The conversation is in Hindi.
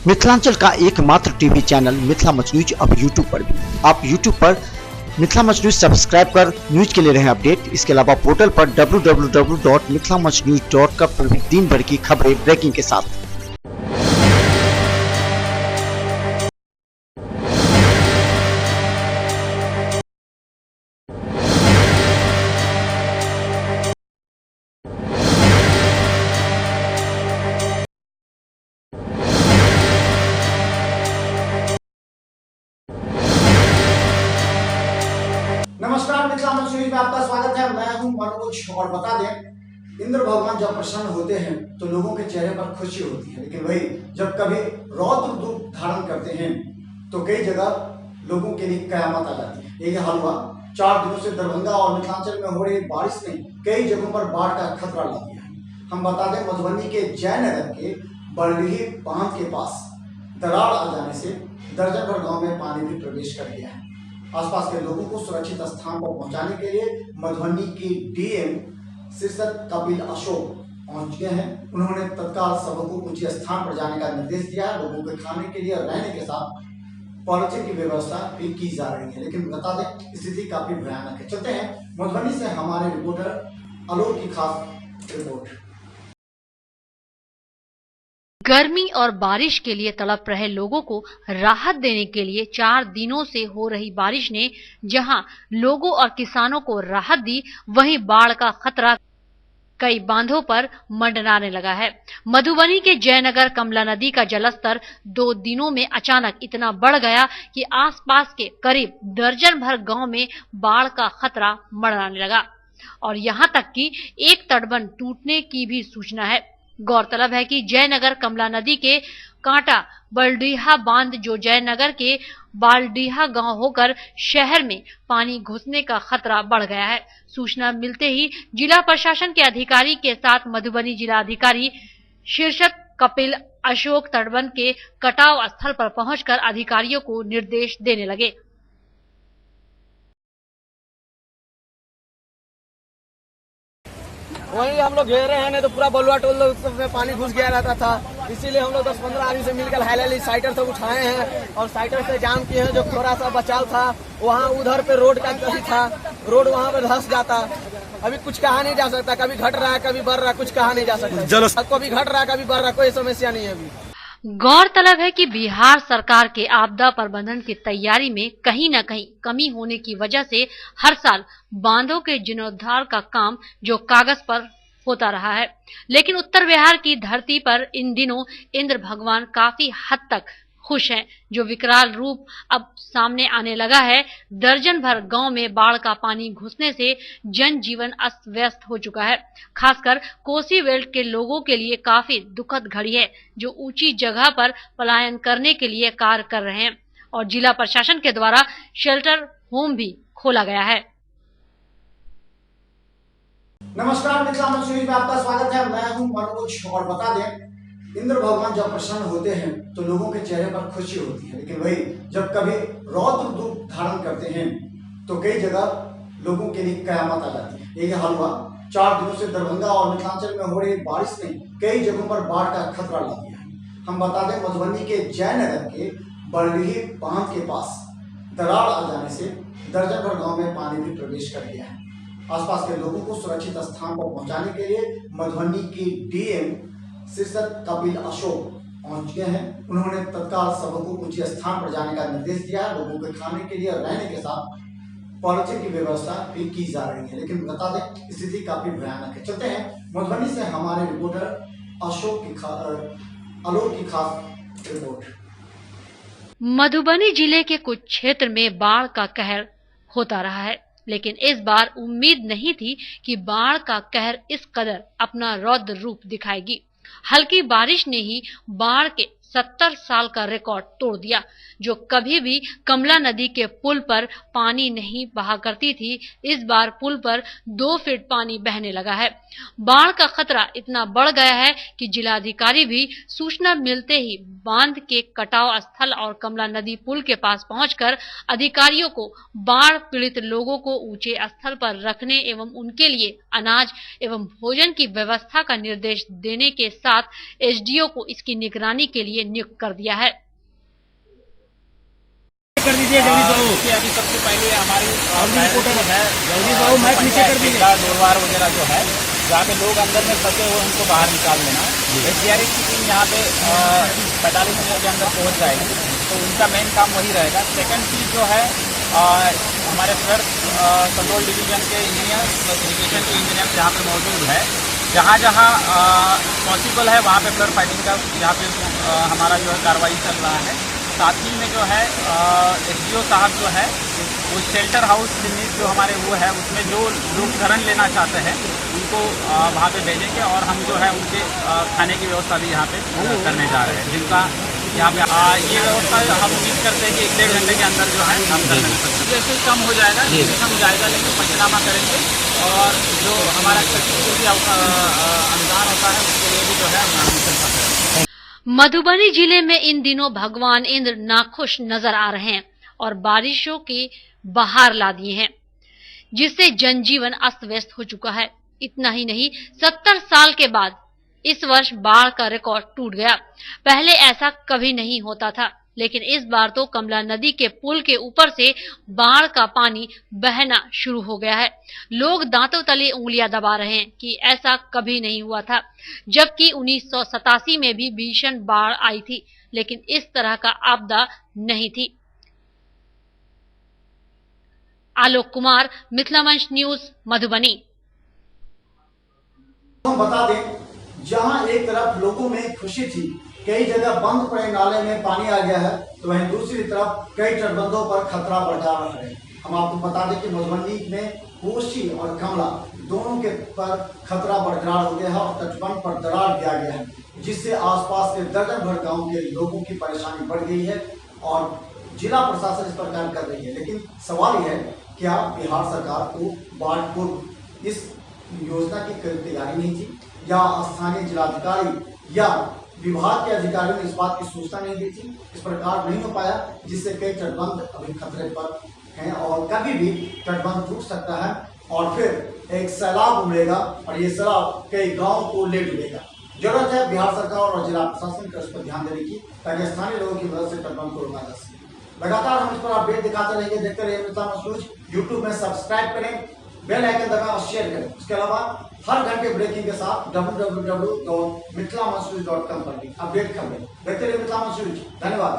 मिथिलांचल का एकमात्र TV channel Mithila much news अब यूट्यूब पर भी। आप यूट्यूब पर मिथिला मच न्यूज सब्सक्राइब कर न्यूज के लिए रहे अपडेट। इसके अलावा पोर्टल पर www.mithilamachnews.com पर भी दिन भर की खबरें ब्रेकिंग के साथ। नमस्कार, मिथिला मच न्यूज में आपका स्वागत है। मैं हूं मनोज और बता दें, इंद्र भगवान जब प्रसन्न होते हैं तो लोगों के चेहरे पर खुशी होती है, लेकिन वही जब कभी रौद्र रूप धारण करते हैं तो कई जगह लोगों के लिए कयामत आ जाती है। यही हाल हुआ 4 दिनों से दरभंगा और मिथिलांचल में हो रही बारिश ने कई जगहों पर बाढ़ का खतरा ला दिया है। हम बता दें, मधुबनी के जयनगर के बरडीही बांध के पास दरार आ जाने से दर्जन भर गाँव में पानी भी प्रवेश कर गया है। आसपास के लोगों को सुरक्षित स्थान पर पहुंचाने के लिए मधुबनी की डीएम शीर्षक कपिल अशोक पहुंच गए हैं। उन्होंने तत्काल सबको ऊंचे स्थान पर जाने का निर्देश दिया है। लोगों के खाने के लिए रहने के साथ पॉलिथीन की व्यवस्था भी की जा रही है, लेकिन बता दें स्थिति काफी भयानक है। चलते हैं मधुबनी से हमारे रिपोर्टर आलोक की खास रिपोर्ट। गर्मी और बारिश के लिए तड़प रहे लोगों को राहत देने के लिए 4 दिनों से हो रही बारिश ने जहां लोगों और किसानों को राहत दी, वहीं बाढ़ का खतरा कई बांधों पर मंडराने लगा है। मधुबनी के जयनगर कमला नदी का जलस्तर 2 दिनों में अचानक इतना बढ़ गया कि आसपास के करीब दर्जन भर गांव में बाढ़ का खतरा मंडराने लगा और यहां तक कि एक तटबंध टूटने की भी सूचना है। गौरतलब है कि जयनगर कमला नदी के कांटा बलडीहा बांध जो जयनगर के बालडीहा गांव होकर शहर में पानी घुसने का खतरा बढ़ गया है। सूचना मिलते ही जिला प्रशासन के अधिकारी के साथ मधुबनी जिला अधिकारी शीर्षक कपिल अशोक तटबंध के कटाव स्थल पर पहुंचकर अधिकारियों को निर्देश देने लगे। वही हम लोग घेरे हैं, नहीं तो पूरा बलुआ टोल में पानी घुस गया रहता था। इसीलिए हम लोग 10-15 आदमी से मिलकर हाईलाइट साइटर सब उठाए हैं और साइटर से जाम किए हैं। जो थोड़ा सा बचाव था वहाँ उधर पे रोड का कहीं था, रोड वहाँ पे धंस जाता। अभी कुछ कहा नहीं जा सकता, कभी घट रहा है कभी बढ़ रहा है, कुछ कहा नहीं जा सकता। कभी घट रहा है कभी बढ़ रहा है, कोई समस्या नहीं है अभी। गौरतलब है कि बिहार सरकार के आपदा प्रबंधन की तैयारी में कहीं न कहीं कमी होने की वजह से हर साल बांधों के जीर्णोद्धार का काम जो कागज पर होता रहा है, लेकिन उत्तर बिहार की धरती पर इन दिनों इंद्र भगवान काफी हद तक खुश हैं। जो विकराल रूप अब सामने आने लगा है, दर्जन भर गांव में बाढ़ का पानी घुसने से जनजीवन अस्त व्यस्त हो चुका है। खासकर कोसी बेल्ट के लोगों के लिए काफी दुखद घड़ी है, जो ऊंची जगह पर पलायन करने के लिए कार्य कर रहे हैं और जिला प्रशासन के द्वारा शेल्टर होम भी खोला गया है। नमस्कार, मिथिला मच न्यूज में आपका स्वागत है। मैं हूं मनोज और बता दें, इंद्र भगवान जब प्रसन्न होते हैं तो लोगों के चेहरे पर खुशी होती है, लेकिन वही जब कभी रौद्र रूप धारण करते हैं तो कई जगह लोगों के लिए कयामत आ जाती है। यही हाल हुआ 4 दिनों से दरभंगा और मिथिलांचल में हो रही बारिश ने कई जगहों पर बाढ़ का खतरा ला दिया है। हम बता दें, मधुबनी के जयनगर के बरडीही बांध के पास दरार आ जाने से दर्जन भर गाँव में पानी भी प्रवेश कर गया है। आसपास के लोगों को सुरक्षित स्थान पर पहुंचाने के लिए मधुबनी की डीएम शीर्षक कपिल अशोक पहुंच गए हैं। उन्होंने तत्काल सबको ऊंचे स्थान पर जाने का निर्देश दिया है। लोगों के खाने के लिए रहने के साथ पॉलिथीन की व्यवस्था भी की जा रही है, लेकिन बता दें स्थिति काफी भयानक है। चलते हैं मधुबनी से हमारे रिपोर्टर आलोक की खास रिपोर्ट। मधुबनी जिले के कुछ क्षेत्र में बाढ़ का कहर होता रहा है, लेकिन इस बार उम्मीद नहीं थी कि बाढ़ का कहर इस कदर अपना रौद्र रूप दिखाएगी। हल्की बारिश ने ही बाढ़ के 70 साल का रिकॉर्ड तोड़ दिया। जो कभी भी कमला नदी के पुल पर पानी नहीं बहा करती थी, इस बार पुल पर 2 फीट पानी बहने लगा है। बाढ़ का खतरा इतना बढ़ गया है कि जिलाधिकारी भी सूचना मिलते ही बांध के कटाव स्थल और कमला नदी पुल के पास पहुंचकर अधिकारियों को बाढ़ पीड़ित लोगों को ऊंचे स्थल पर रखने एवं उनके लिए अनाज एवं भोजन की व्यवस्था का निर्देश देने के साथ एसडीओ को इसकी निगरानी के लिए लिए नियुक्त कर दिया है। कर दीजिए जल्दी से। देखिए अभी सबसे पहले हमारी रिपोर्टर है जल्दी से मैच नीचे कर दीजिए। डोरवार वगैरह जो है जहाँ पे लोग अंदर में फंसे हुए उनको बाहर निकाल देना। एसडीआरएफ की टीम यहाँ पे 45 मिनट के अंदर पहुँच जाएगी, तो उनका मेन काम वही रहेगा। सेकंड चीज़ जो है हमारे फ्लड कंट्रोल डिवीजन के इंजीनियर, इरीगेशन के इंजीनियर जहाँ पे मौजूद है, जहाँ जहाँ पॉसिबल है वहाँ पे फ्लड फाइटिंग का यहाँ पे हमारा जो है कार्रवाई चल रहा है। साथ ही में जो है एसडीओ साहब जो है वो शेल्टर हाउस जो हमारे वो है उसमें जो लोग शरण लेना चाहते हैं उनको वहाँ पे भेजेंगे और हम जो है उनके खाने की व्यवस्था भी यहाँ पे करने जा रहे हैं, जिनका यहाँ पे ये व्यवस्था हम उम्मीद करते हैं कि 1-1.5 घंटे के अंदर जो है हम कर सकते हैं। जैसे कम हो जाएगा हम जायजा लेंगे, पंचनामा करेंगे और जो हमारा क्षतिपूर्ति अनुदान होता है उसके लिए भी जो है हम चल सकते हैं। मधुबनी जिले में इन दिनों भगवान इंद्र नाखुश नजर आ रहे हैं और बारिशों के बहार ला दिए हैं, जिससे जनजीवन अस्त व्यस्त हो चुका है। इतना ही नहीं, 70 साल के बाद इस वर्ष बाढ़ का रिकॉर्ड टूट गया। पहले ऐसा कभी नहीं होता था, लेकिन इस बार तो कमला नदी के पुल के ऊपर से बाढ़ का पानी बहना शुरू हो गया है। लोग दांतों तले उंगलियां दबा रहे हैं कि ऐसा कभी नहीं हुआ था, जबकि 1987 में भी भीषण बाढ़ आई थी, लेकिन इस तरह का आपदा नहीं थी। आलोक कुमार, मिथिला मंच न्यूज, मधुबनी। हम बता दें, जहां एक तरफ लोगों में खुशी थी, कई जगह बंद पड़े नाले में पानी आ गया है, तो वहीं दूसरी तरफ कई तटबंधों पर खतरा बरकरार रहा है। हम आपको बता दें कि मधुबनी में कोसी और कमला दोनों के पर खतरा बरकरार हो गया है और तटबंध पर दरार दिया गया है, जिससे आसपास के दर्जन भर गाँव के लोगों की परेशानी बढ़ गई है और जिला प्रशासन इस पर कार्य कर रही है। लेकिन सवाल यह है, क्या बिहार सरकार को बाढ़ पूर्व इस योजना की कोई तैयारी नहीं थी, या स्थानीय जिलाधिकारी या विभाग के अधिकारियों ने इस बात की सूचना नहीं दी थी? इस प्रकार नहीं हो पाया, जिससे कई तटबंध अभी खतरे पर हैं और कभी भी तटबंध टूट सकता है और फिर एक सैलाब उमड़ेगा और ये सैलाब कई गाँव को ले डूबेगा। जरूरत है बिहार सरकार और जिला प्रशासन को इस पर ध्यान देने की, ताकि स्थानीय लोगों की मदद से तटबंध को रोका जा सके। लगातार हम इस पर अपडेट दिखाते रहेंगे, देखते रहिए मिथिला मंच न्यूज। यूट्यूब में सब्सक्राइब करें, बेल आइकन दबाएं और शेयर करें। उसके अलावा हर घंटे ब्रेकिंग के साथ www.mithilamanchnews.com पर भी अपडेट खबरें देखते रहिए मिथिला मंच न्यूज। धन्यवाद।